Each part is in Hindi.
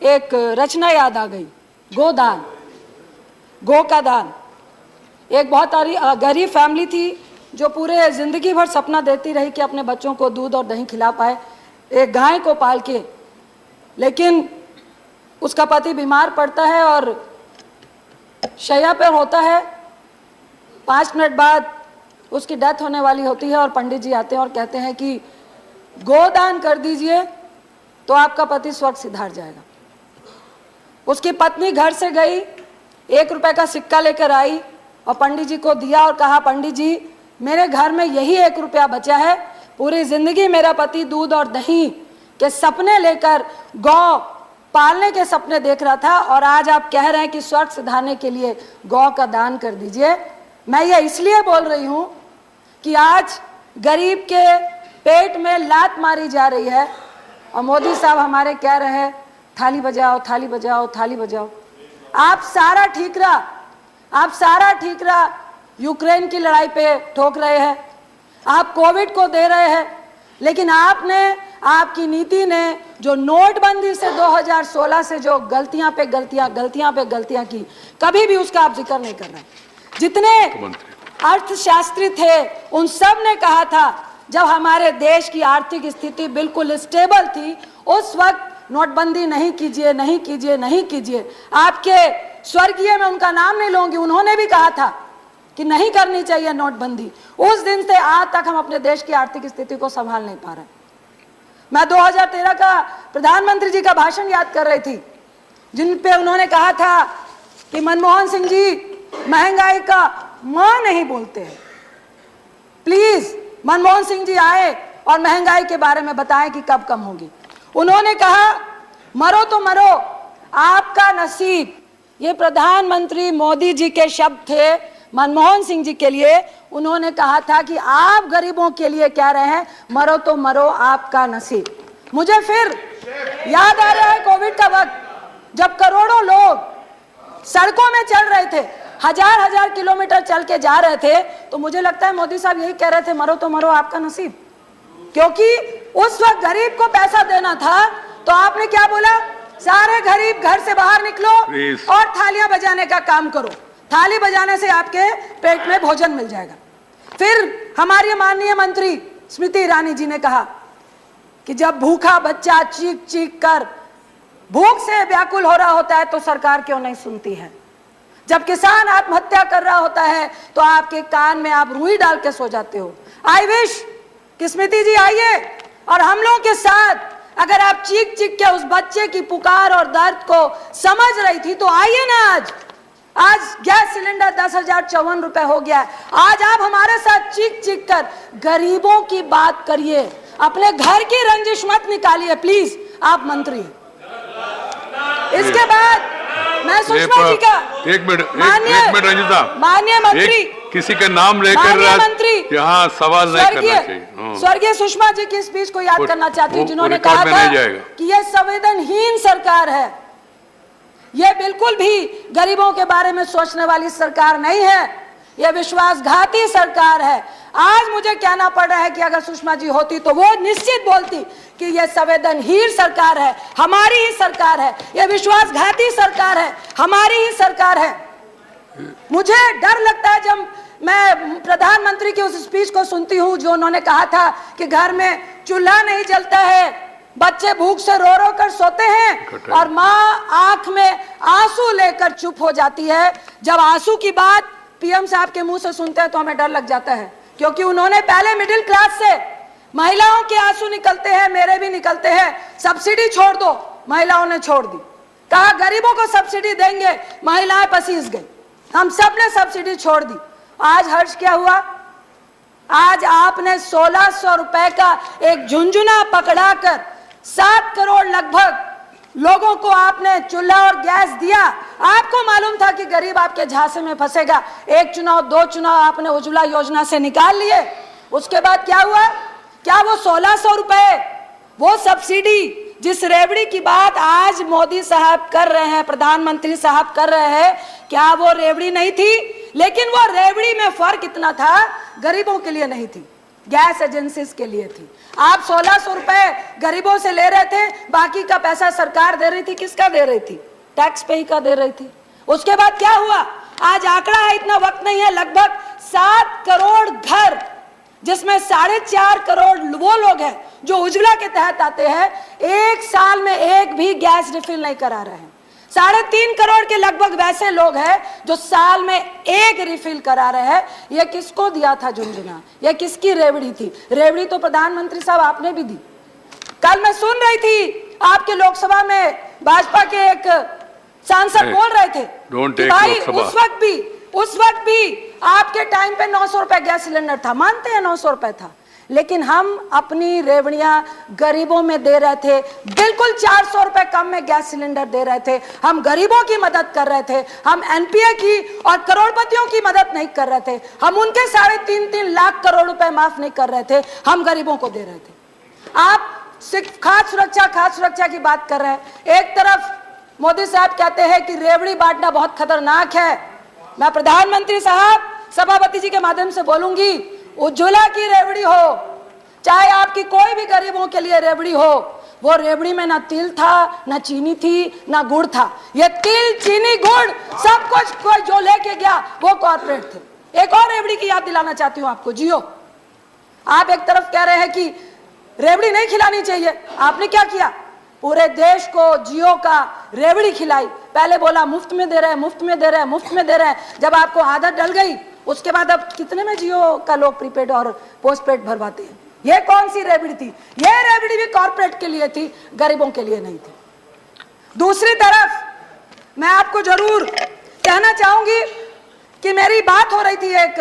एक रचना याद आ गई, गोदान, गो का दान। एक बहुत गरीब फैमिली थी जो पूरे जिंदगी भर सपना देती रही कि अपने बच्चों को दूध और दही खिला पाए, एक गाय को पाल के। लेकिन उसका पति बीमार पड़ता है और शैया पर होता है। 5 मिनट बाद उसकी डेथ होने वाली होती है और पंडित जी आते हैं और कहते हैं कि गोदान कर दीजिए तो आपका पति स्वर्ग सिधार जाएगा। उसकी पत्नी घर से गई, 1 रुपए का सिक्का लेकर आई और पंडित जी को दिया और कहा, पंडित जी मेरे घर में यही 1 रुपया बचा है, पूरी जिंदगी मेरा पति दूध और दही के सपने लेकर गौ पालने के सपने देख रहा था और आज आप कह रहे हैं कि स्वर्ग सिधारने के लिए गौ का दान कर दीजिए। मैं ये इसलिए बोल रही हूं कि आज गरीब के पेट में लात मारी जा रही है और मोदी साहब हमारे कह रहे हैं थाली बजाओ, थाली बजाओ, थाली बजाओ। आप सारा ठीकरा यूक्रेन की लड़ाई पे ठोक रहे हैं, आप कोविड को दे रहे हैं, लेकिन आपकी नीति ने जो नोटबंदी से 2016 से जो गलतियां पे गलतियां की, कभी भी उसका आप जिक्र नहीं कर रहे। जितने अर्थशास्त्री थे उन सब ने कहा था जब हमारे देश की आर्थिक स्थिति बिल्कुल स्टेबल थी, उस वक्त नोटबंदी नहीं कीजिए। आपके स्वर्गीय में उनका नाम नहीं लूंगी, उन्होंने भी कहा था कि नहीं करनी चाहिए नोटबंदी। उस दिन से आज तक हम अपने देश की आर्थिक स्थिति को संभाल नहीं पा रहे। मैं 2013 का प्रधानमंत्री जी का भाषण याद कर रही थी, जिन पे उन्होंने कहा था कि मनमोहन सिंह जी महंगाई का मां नहीं बोलते हैं, प्लीज मनमोहन सिंह जी आए और महंगाई के बारे में बताएं कि कब कम होगी। उन्होंने कहा मरो तो मरो आपका नसीब। ये प्रधानमंत्री मोदी जी के शब्द थे मनमोहन सिंह जी के लिए। उन्होंने कहा था कि आप गरीबों के लिए कह रहे हैं मरो तो मरो आपका नसीब। मुझे फिर याद आ रहा है कोविड का वक्त, जब करोड़ों लोग सड़कों में चल रहे थे, हजार किलोमीटर चल के जा रहे थे, तो मुझे लगता है मोदी साहब यही कह रहे थे मरो तो मरो आपका नसीब। क्योंकि उस वक्त गरीब को पैसा देना था तो आपने क्या बोला, सारे गरीब घर से बाहर निकलो और थालियां बजाने का काम करो, थाली बजाने से आपके पेट में भोजन मिल जाएगा। फिर हमारी माननीय मंत्री स्मृति ईरानी जी ने कहा कि जब भूखा बच्चा चीख कर भूख से व्याकुल हो रहा होता है तो सरकार क्यों नहीं सुनती है। जब किसान आत्महत्या कर रहा होता है तो आपके कान में आप रुई डाल के सो जाते हो। आई विश कि स्मृति जी आइए और हम लोगों के साथ, अगर आप चीख के उस बच्चे की पुकार और दर्द को समझ रही थी तो आइए ना। आज गैस सिलेंडर 10,054 रुपए हो गया है। आज आप हमारे साथ चीख कर गरीबों की बात करिए, अपने घर की रंजिश मत निकालिए प्लीज, आप मंत्री। इसके बाद मैं सुषमा जी का एक मिनट रंजिता, माननीय मंत्री किसी के नाम लेकर मंत्री यहाँ सवाल नहीं करना चाहिए। स्वर्गीय सुषमा जी की इस स्पीच को याद करना चाहती हूँ, जिन्होंने कहा था कि यह संवेदनहीन सरकार है, यह बिल्कुल भी गरीबों के बारे में सोचने वाली सरकार नहीं है, यह विश्वासघाती सरकार है। आज मुझे कहना पड़ रहा है कि अगर सुषमा जी होती तो वो निश्चित बोलती कि यह संवेदनहीन सरकार है, हमारी ही सरकार है, यह विश्वासघाती सरकार है, हमारी ही सरकार है। मुझे डर लगता है जब मैं प्रधानमंत्री की उस स्पीच को सुनती हूँ जो उन्होंने कहा था कि घर में चूल्हा नहीं जलता है, बच्चे भूख से रो कर सोते हैं और माँ आंख में आंसू लेकर चुप हो जाती है। जब आंसू की बात पीएम साहब के मुंह से सुनते हैं तो हमें डर लग जाता है, क्योंकि उन्होंने पहले मिडिल क्लास से महिलाओं के आंसू निकलते हैं, मेरे भी निकलते हैं, सब्सिडी छोड़ दो, महिलाओं ने छोड़ दी। कहा गरीबों को सब्सिडी देंगे, महिलाएं पसीज गई, हम सब ने सब्सिडी छोड़ दी। आज हर्ष क्या हुआ, आज आपने 1600 रुपए का एक झुंझुना पकड़ाकर 7 करोड़ लगभग लोगों को आपने चूल्हा और गैस दिया। आपको मालूम था कि गरीब आपके झांसे में फंसेगा, 1 चुनाव 2 चुनाव आपने उज्ज्वला योजना से निकाल लिए। उसके बाद क्या हुआ, क्या वो 1600 रुपए, वो सब्सिडी जिस रेवड़ी की बात आज मोदी साहब कर रहे हैं, प्रधानमंत्री साहब कर रहे हैं, क्या वो रेवड़ी नहीं थी? लेकिन वो रेवड़ी में फर्क इतना था, गरीबों के लिए नहीं थी। गैस एजेंसीज के लिए थी। आप 1600 रुपए गरीबों से ले रहे थे, बाकी का पैसा सरकार दे रही थी। किसका दे रही थी? टैक्स पे का दे रही थी। उसके बाद क्या हुआ? आज आंकड़ा है, इतना वक्त नहीं है, लगभग 7 करोड़ घर, जिसमें 4.5 करोड़ वो लोग हैं जो उज्ज्वला के तहत आते हैं, एक साल में एक भी गैस रिफिल नहीं करा रहे हैं। 3.5 करोड़ के लगभग वैसे लोग हैं जो साल में एक रिफिल करा रहे हैं। यह किसको दिया था झुनझुना? यह किसकी रेवड़ी थी? रेवड़ी तो प्रधानमंत्री साहब आपने भी दी। कल मैं सुन रही थी आपके लोकसभा में भाजपा के एक सांसद बोल रहे थे कि भाई उस वक्त भी आपके टाइम पे 900 रुपए गैस सिलेंडर था। मानते हैं 900 रुपए था, लेकिन हम अपनी रेवड़ियां गरीबों में दे रहे थे। बिल्कुल 400 रुपए कम में गैस सिलेंडर दे रहे थे। हम गरीबों की मदद कर रहे थे। हम एनपीए की और करोड़पतियों की मदद नहीं कर रहे थे। हम उनके 3.5 लाख करोड़ रुपए माफ नहीं कर रहे थे, हम गरीबों को दे रहे थे। आप सिर्फ खाद्य सुरक्षा की बात कर रहे हैं। एक तरफ मोदी साहब कहते हैं कि रेवड़ी बांटना बहुत खतरनाक है। मैं प्रधानमंत्री साहब सभापति जी के माध्यम से बोलूंगी, उज्ज्वला की रेवड़ी हो, चाहे आपकी कोई भी गरीबों के लिए रेवड़ी हो, वो रेवड़ी में ना तिल था, ना चीनी थी, ना गुड़ था। ये तिल, चीनी, गुड़ सब कुछ कोई जो लेके गया वो कॉर्पोरेट थे। एक और रेवड़ी की याद दिलाना चाहती हूं आपको, जियो। आप एक तरफ कह रहे हैं कि रेवड़ी नहीं खिलानी चाहिए, आपने क्या किया? पूरे देश को जियो का रेवड़ी खिलाई। पहले बोला मुफ्त में दे रहे हैं, मुफ्त में दे रहे हैं, मुफ्त में दे रहे हैं। जब आपको आदत डल गई, उसके बाद अब कितने में जियो का लोग प्रीपेड और पोस्टपेड भरवाते हैं। ये कौन सी रेवड़ी थी? ये रेवड़ी भी कॉर्पोरेट के लिए थी, गरीबों के लिए नहीं थी। दूसरी तरफ मैं आपको जरूर कहना चाहूंगी कि मेरी बात हो रही थी, एक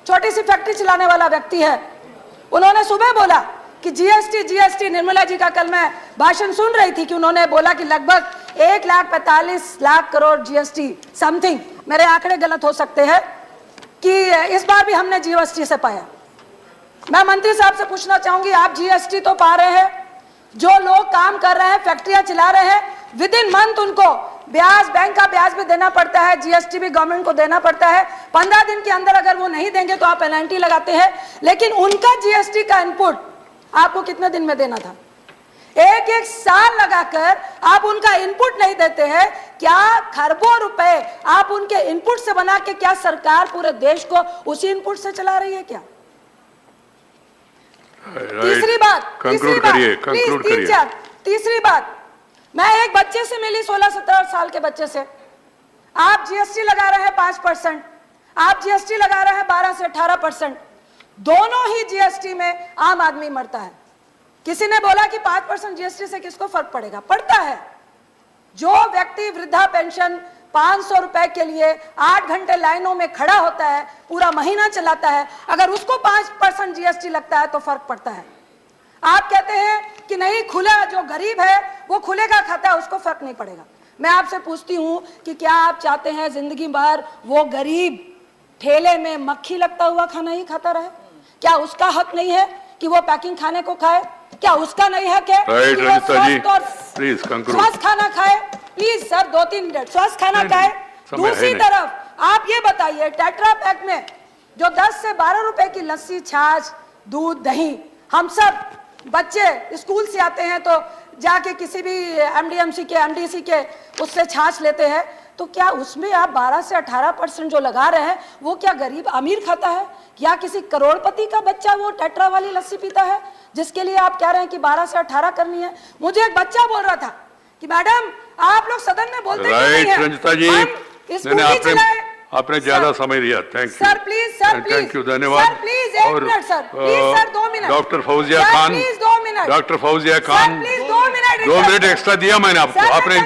छोटी सी फैक्ट्री चलाने वाला व्यक्ति है, उन्होंने सुबह बोला कि जीएसटी, निर्मला जी का कल मैं भाषण सुन रही थी कि उन्होंने बोला कि लगभग 1,45,00,000 करोड़ जीएसटी समथिंग, मेरे आंकड़े गलत हो सकते हैं, कि इस बार भी हमने जीएसटी से पाया। मैं मंत्री साहब से पूछना चाहूंगी, आप जीएसटी तो पा रहे हैं, जो लोग काम कर रहे हैं, फैक्ट्रियां चला रहे हैं, विद इन मंथ उनको ब्याज, बैंक का ब्याज भी देना पड़ता है, जीएसटी भी गवर्नमेंट को देना पड़ता है। 15 दिन के अंदर अगर वो नहीं देंगे तो आप पेनल्टी लगाते हैं, लेकिन उनका जीएसटी का इनपुट आपको कितने दिन में देना था? एक साल लगाकर आप उनका इनपुट नहीं देते हैं। क्या खरबों रुपए आप उनके इनपुट से बना के, क्या सरकार पूरे देश को उसी इनपुट से चला रही है क्या? तीसरी बात, मैं एक बच्चे से मिली, 16-17 साल के बच्चे से। आप जीएसटी लगा रहे हैं 5%, आप जीएसटी लगा रहे हैं 12 से 18%। दोनों ही जीएसटी में आम आदमी मरता है। किसी ने बोला कि 5% जीएसटी से किसको फर्क पड़ेगा? पड़ता है। जो व्यक्ति वृद्धा पेंशन 500 रुपए के लिए 8 घंटे लाइनों में खड़ा होता है, पूरा महीना चलाता है, अगर उसको 5% जीएसटी लगता है तो फर्क पड़ता है। आप कहते हैं कि नहीं, खुला जो गरीब है वो खुलेगा खाता है, उसको फर्क नहीं पड़ेगा। मैं आपसे पूछती हूं कि क्या आप चाहते हैं जिंदगी भर वो गरीब ठेले में मक्खी लगता हुआ खाना ही खाता रहे? क्या उसका हक नहीं है कि वो पैकिंग खाने को खाए? क्या उसका नहीं है कि स्वस्थ खाना खाए? प्लीज सर, 2-3 मिनट स्वस्थ खाना खाए। दूसरी तरफ आप ये बताइए, टेट्रा पैक में जो 10 से 12 रुपए की लस्सी, छाछ, दूध, दही, हम सब बच्चे स्कूल से आते हैं तो जाके किसी भी एमडीएमसी के, एमडीसी के उससे छाछ लेते हैं, तो क्या उसमें आप 12 से 18% जो लगा रहे हैं वो क्या गरीब अमीर खाता है? या किसी करोड़पति का बच्चा वो टेट्रा वाली लस्सी पीता है जिसके लिए आप कह रहे हैं कि 12 से 18 करनी है? मुझे एक बच्चा बोल रहा था कि मैडम आप लोग सदन में बोलते हैं। आपने ज्यादा समय दिया, thank you sir. Please sir, thank you, धन्यवाद। Sir please 1 minute sir, please sir 2 minute. Doctor Fauzia Khan, please 2 minute. Doctor Fauzia Khan, please 2 minute. 2 minute extra दिया मैंने आपको। आपने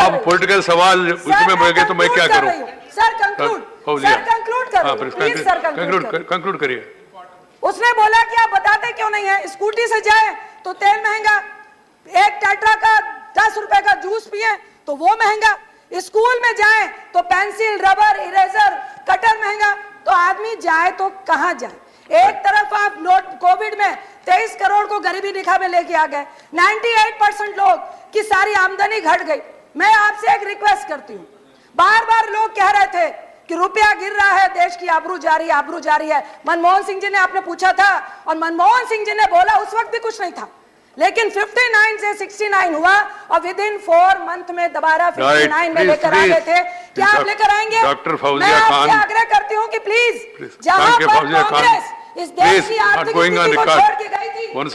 आप पॉलिटिकल सवाल उसमें बढ़ गए तो मैं क्या करूं? सर कंक्लूड, सर कंक्लूड करो प्लीज सर, कंक्लूड करिए। उसने बोला कि आप बताते क्यों नहीं है? स्कूटी से जाए तो तेल महंगा, एक टेट्रा का 10 रुपए का जूस पिए तो वो महंगा, स्कूल में जाए तो पेंसिल, रबर, इरेजर, कटर महंगा, तो आदमी जाए तो कहां जाए? एक तरफ आप कोविड में 23 करोड़ को गरीबी रेखा में लेके आ गए, 98% लोग की सारी आमदनी घट गई। मैं आपसे एक रिक्वेस्ट करती हूं, बार बार लोग कह रहे थे कि रुपया गिर रहा है, देश की आबरू जा रही है, आबरू जा रही है। मनमोहन सिंह जी ने आपने पूछा था और मनमोहन सिंह जी ने बोला उस वक्त भी कुछ नहीं था, लेकिन 59 से 69 हुआ और विद इन 4 मंथ में दोबारा 59 में लेकर आ गए थे। क्या आप लेकर आएंगे? डॉक्टर मैं फौजिया आपसे खान, आग्रह करती हूँ कि प्लीज Please. जहां Thank you, पर फौजिया खान. कांग्रेस इस देश Please, की not आर्थिक going on स्थिति को record. छोड़ के गई थी, One